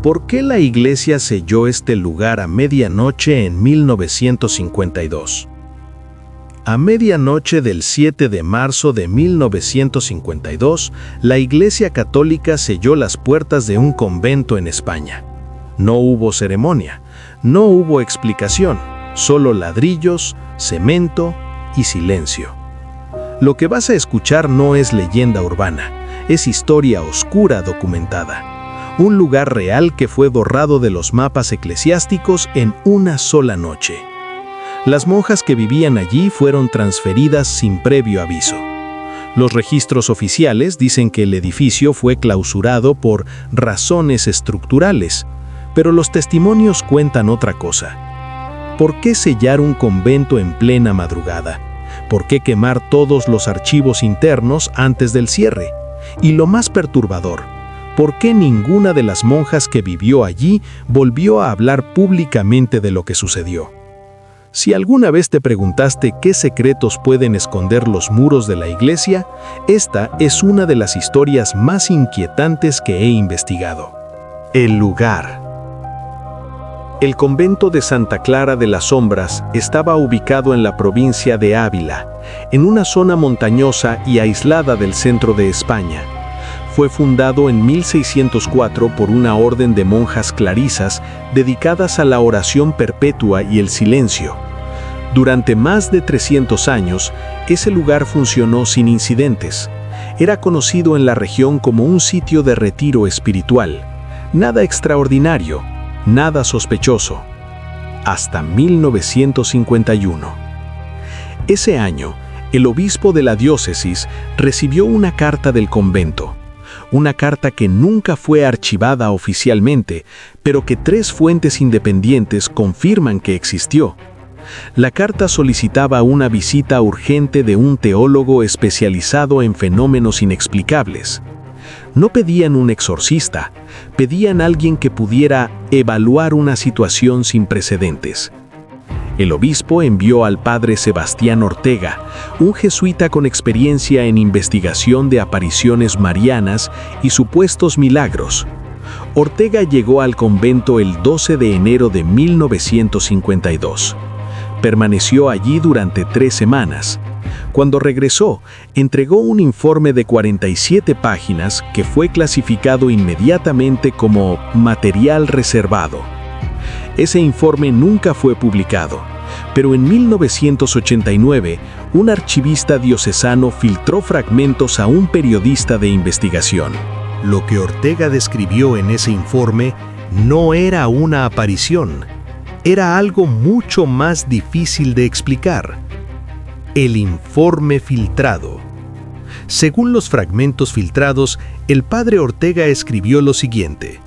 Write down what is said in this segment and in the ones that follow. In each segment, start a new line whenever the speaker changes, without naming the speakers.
¿Por qué la iglesia selló este lugar a medianoche en 1952? A medianoche del 7 de marzo de 1952, la Iglesia Católica selló las puertas de un convento en España. No hubo ceremonia, no hubo explicación, solo ladrillos, cemento y silencio. Lo que vas a escuchar no es leyenda urbana, es historia oscura documentada. Un lugar real que fue borrado de los mapas eclesiásticos en una sola noche. Las monjas que vivían allí fueron transferidas sin previo aviso. Los registros oficiales dicen que el edificio fue clausurado por razones estructurales, pero los testimonios cuentan otra cosa. ¿Por qué sellar un convento en plena madrugada? ¿Por qué quemar todos los archivos internos antes del cierre? Y lo más perturbador, ¿por qué ninguna de las monjas que vivió allí volvió a hablar públicamente de lo que sucedió? Si alguna vez te preguntaste qué secretos pueden esconder los muros de la iglesia, esta es una de las historias más inquietantes que he investigado. El lugar. El convento de Santa Clara de las Sombras estaba ubicado en la provincia de Ávila, en una zona montañosa y aislada del centro de España. Fue fundado en 1604 por una orden de monjas clarisas dedicadas a la oración perpetua y el silencio. Durante más de 300 años, ese lugar funcionó sin incidentes. Era conocido en la región como un sitio de retiro espiritual. Nada extraordinario, nada sospechoso. Hasta 1951. Ese año, el obispo de la diócesis recibió una carta del convento. Una carta que nunca fue archivada oficialmente, pero que 3 fuentes independientes confirman que existió. La carta solicitaba una visita urgente de un teólogo especializado en fenómenos inexplicables. No pedían un exorcista, pedían a alguien que pudiera evaluar una situación sin precedentes. El obispo envió al padre Sebastián Ortega, un jesuita con experiencia en investigación de apariciones marianas y supuestos milagros. Ortega llegó al convento el 12 de enero de 1952. Permaneció allí durante 3 semanas. Cuando regresó, entregó un informe de 47 páginas que fue clasificado inmediatamente como material reservado. Ese informe nunca fue publicado, pero en 1989, un archivista diocesano filtró fragmentos a un periodista de investigación. Lo que Ortega describió en ese informe no era una aparición. Era algo mucho más difícil de explicar. El informe filtrado. Según los fragmentos filtrados, el padre Ortega escribió lo siguiente: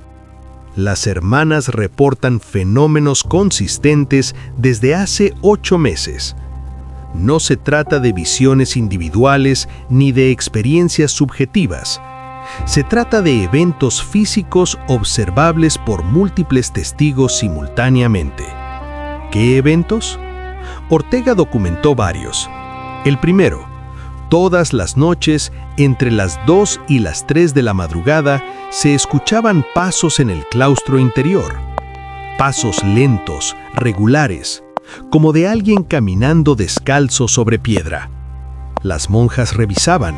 las hermanas reportan fenómenos consistentes desde hace 8 meses. No se trata de visiones individuales ni de experiencias subjetivas. Se trata de eventos físicos observables por múltiples testigos simultáneamente. ¿Qué eventos? Ortega documentó varios. El primero, todas las noches, entre las 2 y las 3 de la madrugada, se escuchaban pasos en el claustro interior. Pasos lentos, regulares, como de alguien caminando descalzo sobre piedra. Las monjas revisaban.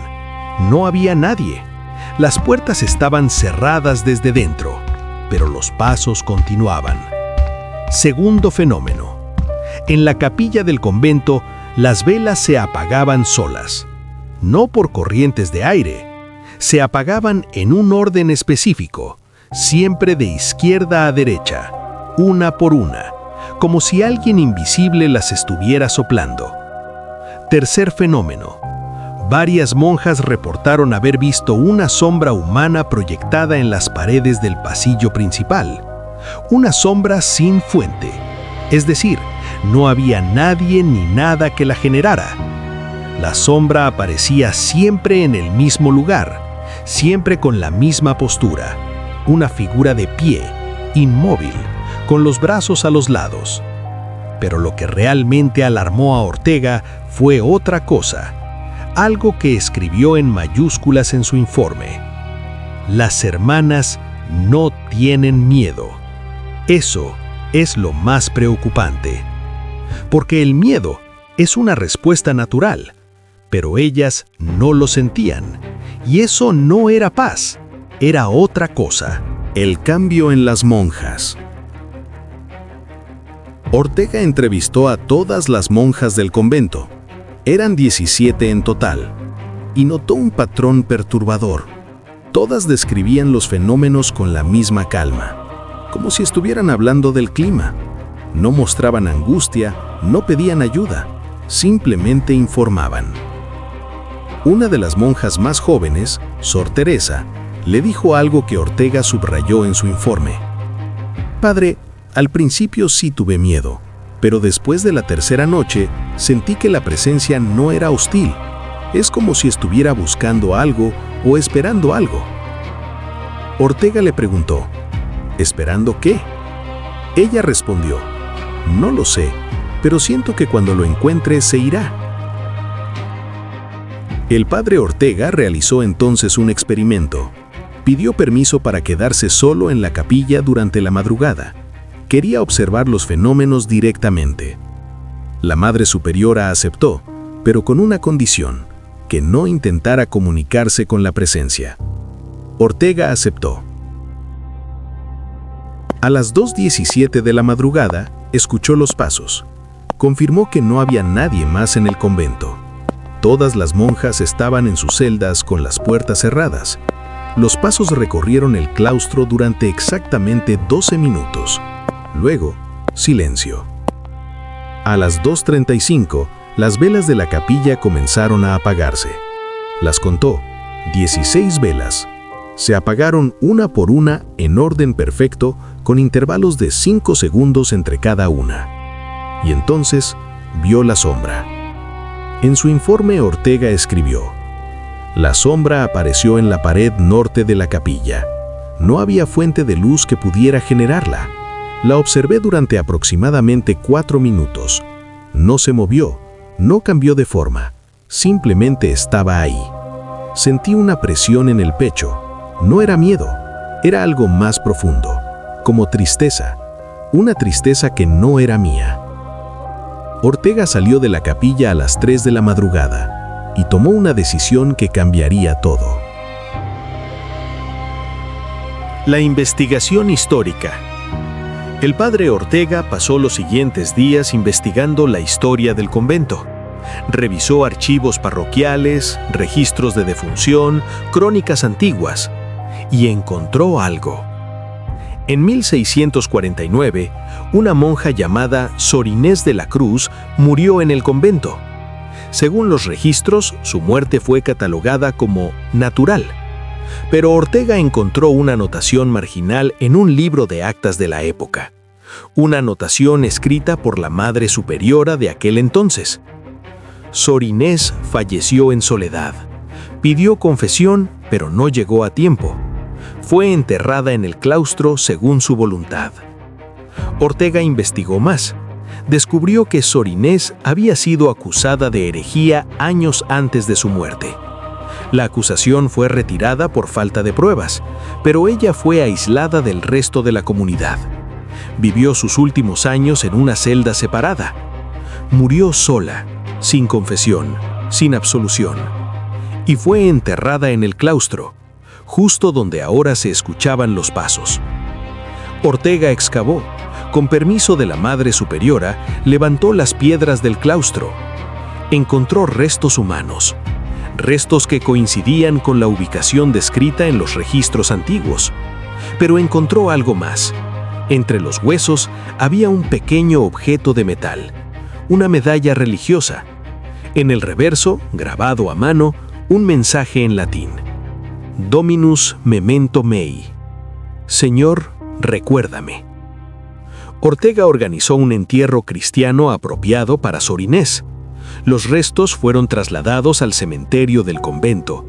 No había nadie. Las puertas estaban cerradas desde dentro, pero los pasos continuaban. Segundo fenómeno. En la capilla del convento, las velas se apagaban solas. No por corrientes de aire. Se apagaban en un orden específico, siempre de izquierda a derecha, una por una, como si alguien invisible las estuviera soplando. Tercer fenómeno. Varias monjas reportaron haber visto una sombra humana proyectada en las paredes del pasillo principal. Una sombra sin fuente, es decir, no había nadie ni nada que la generara. La sombra aparecía siempre en el mismo lugar, siempre con la misma postura, una figura de pie, inmóvil, con los brazos a los lados. Pero lo que realmente alarmó a Ortega fue otra cosa, algo que escribió en mayúsculas en su informe: las hermanas no tienen miedo. Eso es lo más preocupante. Porque el miedo es una respuesta natural, pero ellas no lo sentían. Y eso no era paz, era otra cosa. El cambio en las monjas. Ortega entrevistó a todas las monjas del convento. Eran 17 en total, y notó un patrón perturbador. Todas describían los fenómenos con la misma calma, como si estuvieran hablando del clima. No mostraban angustia, no pedían ayuda, simplemente informaban. Una de las monjas más jóvenes, Sor Teresa, le dijo algo que Ortega subrayó en su informe. Padre, al principio sí tuve miedo, pero después de la tercera noche sentí que la presencia no era hostil. Es como si estuviera buscando algo o esperando algo. Ortega le preguntó, ¿esperando qué? Ella respondió, no lo sé, pero siento que cuando lo encuentre se irá. El padre Ortega realizó entonces un experimento. Pidió permiso para quedarse solo en la capilla durante la madrugada. Quería observar los fenómenos directamente. La Madre Superiora aceptó, pero con una condición, que no intentara comunicarse con la presencia. Ortega aceptó. A las 2:17 de la madrugada, escuchó los pasos. Confirmó que no había nadie más en el convento. Todas las monjas estaban en sus celdas con las puertas cerradas. Los pasos recorrieron el claustro durante exactamente 12 minutos. Luego, silencio. A las 2:35, las velas de la capilla comenzaron a apagarse. Las contó, 16 velas. Se apagaron una por una en orden perfecto, con intervalos de 5 segundos entre cada una. Y entonces, vio la sombra. En su informe, Ortega escribió: la sombra apareció en la pared norte de la capilla. No había fuente de luz que pudiera generarla. La observé durante aproximadamente 4 minutos. No se movió, no cambió de forma, simplemente estaba ahí. Sentí una presión en el pecho. No era miedo, era algo más profundo, como tristeza, una tristeza que no era mía. Ortega salió de la capilla a las 3 de la madrugada y tomó una decisión que cambiaría todo. La investigación histórica. El padre Ortega pasó los siguientes días investigando la historia del convento. Revisó archivos parroquiales, registros de defunción, crónicas antiguas, y encontró algo. En 1649, una monja llamada Sor Inés de la Cruz murió en el convento. Según los registros, su muerte fue catalogada como natural. Pero Ortega encontró una anotación marginal en un libro de actas de la época. Una anotación escrita por la Madre Superiora de aquel entonces. Sor Inés falleció en soledad. Pidió confesión, pero no llegó a tiempo. Fue enterrada en el claustro según su voluntad. Ortega investigó más. Descubrió que Sor Inés había sido acusada de herejía años antes de su muerte. La acusación fue retirada por falta de pruebas, pero ella fue aislada del resto de la comunidad. Vivió sus últimos años en una celda separada. Murió sola, sin confesión, sin absolución. Y fue enterrada en el claustro, justo donde ahora se escuchaban los pasos. Ortega excavó. Con permiso de la Madre Superiora, levantó las piedras del claustro. Encontró restos humanos, restos que coincidían con la ubicación descrita en los registros antiguos. Pero encontró algo más. Entre los huesos había un pequeño objeto de metal, una medalla religiosa. En el reverso, grabado a mano, un mensaje en latín: Dominus memento mei. Señor, recuérdame. Ortega organizó un entierro cristiano apropiado para Sor Inés. Los restos fueron trasladados al cementerio del convento.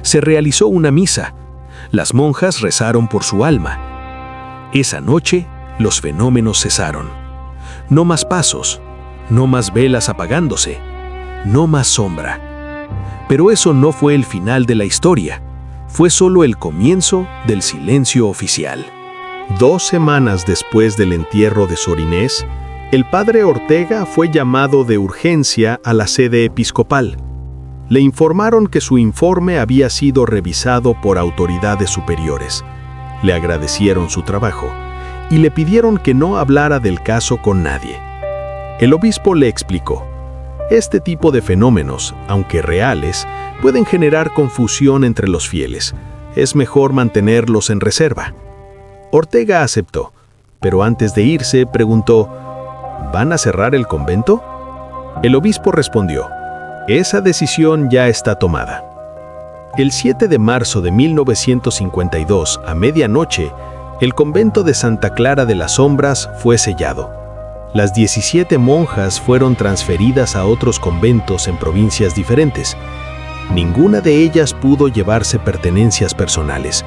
Se realizó una misa. Las monjas rezaron por su alma. Esa noche, los fenómenos cesaron. No más pasos, no más velas apagándose, no más sombra. Pero eso no fue el final de la historia. fue solo el comienzo del silencio oficial. 2 semanas después del entierro de Sor Inés, el padre Ortega fue llamado de urgencia a la sede episcopal. Le informaron que su informe había sido revisado por autoridades superiores. Le agradecieron su trabajo y le pidieron que no hablara del caso con nadie. El obispo le explicó: este tipo de fenómenos, aunque reales, pueden generar confusión entre los fieles. Es mejor mantenerlos en reserva. Ortega aceptó, pero antes de irse preguntó: ¿van a cerrar el convento? El obispo respondió: esa decisión ya está tomada. El 7 de marzo de 1952, a medianoche, el convento de Santa Clara de las Sombras fue sellado. Las 17 monjas fueron transferidas a otros conventos en provincias diferentes. Ninguna de ellas pudo llevarse pertenencias personales.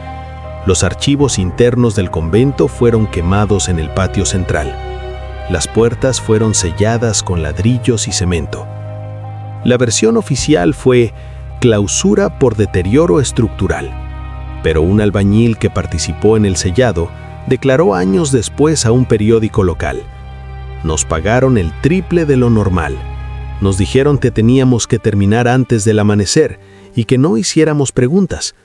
Los archivos internos del convento fueron quemados en el patio central. Las puertas fueron selladas con ladrillos y cemento. La versión oficial fue clausura por deterioro estructural, pero un albañil que participó en el sellado declaró años después a un periódico local: nos pagaron el triple de lo normal. Nos dijeron que teníamos que terminar antes del amanecer y que no hiciéramos preguntas.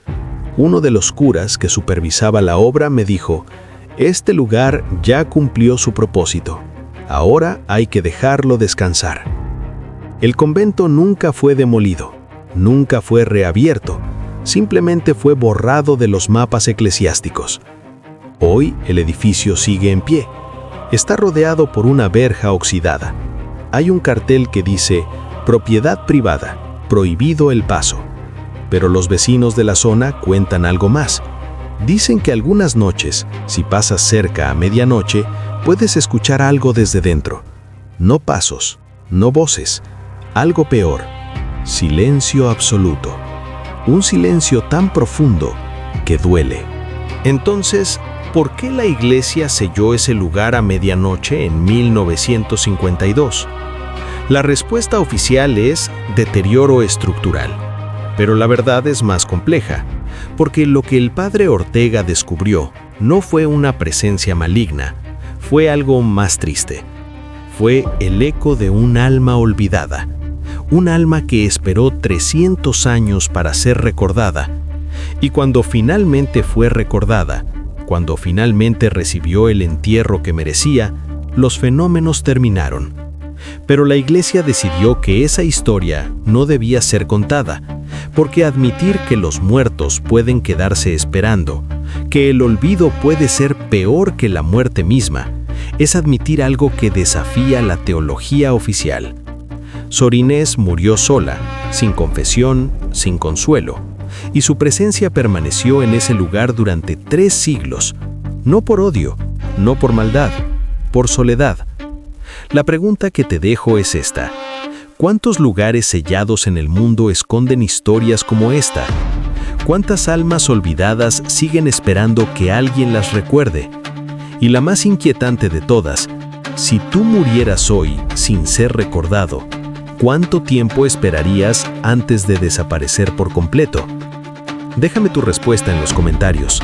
Uno de los curas que supervisaba la obra me dijo: este lugar ya cumplió su propósito. Ahora hay que dejarlo descansar. El convento nunca fue demolido, nunca fue reabierto, simplemente fue borrado de los mapas eclesiásticos. Hoy el edificio sigue en pie. Está rodeado por una verja oxidada. Hay un cartel que dice: propiedad privada, prohibido el paso. Pero los vecinos de la zona cuentan algo más. Dicen que algunas noches, si pasas cerca a medianoche, puedes escuchar algo desde dentro. No pasos, no voces. Algo peor: silencio absoluto. Un silencio tan profundo que duele. Entonces, ¿por qué la iglesia selló ese lugar a medianoche en 1952? La respuesta oficial es deterioro estructural. Pero la verdad es más compleja, porque lo que el padre Ortega descubrió no fue una presencia maligna, fue algo más triste. Fue el eco de un alma olvidada, un alma que esperó 300 años para ser recordada, y cuando finalmente fue recordada, cuando finalmente recibió el entierro que merecía, los fenómenos terminaron. Pero la iglesia decidió que esa historia no debía ser contada, porque admitir que los muertos pueden quedarse esperando, que el olvido puede ser peor que la muerte misma, es admitir algo que desafía la teología oficial. Sor Inés murió sola, sin confesión, sin consuelo, y su presencia permaneció en ese lugar durante 3 siglos, no por odio, no por maldad, por soledad. La pregunta que te dejo es esta: ¿cuántos lugares sellados en el mundo esconden historias como esta? ¿Cuántas almas olvidadas siguen esperando que alguien las recuerde? Y la más inquietante de todas: si tú murieras hoy sin ser recordado, ¿cuánto tiempo esperarías antes de desaparecer por completo? Déjame tu respuesta en los comentarios.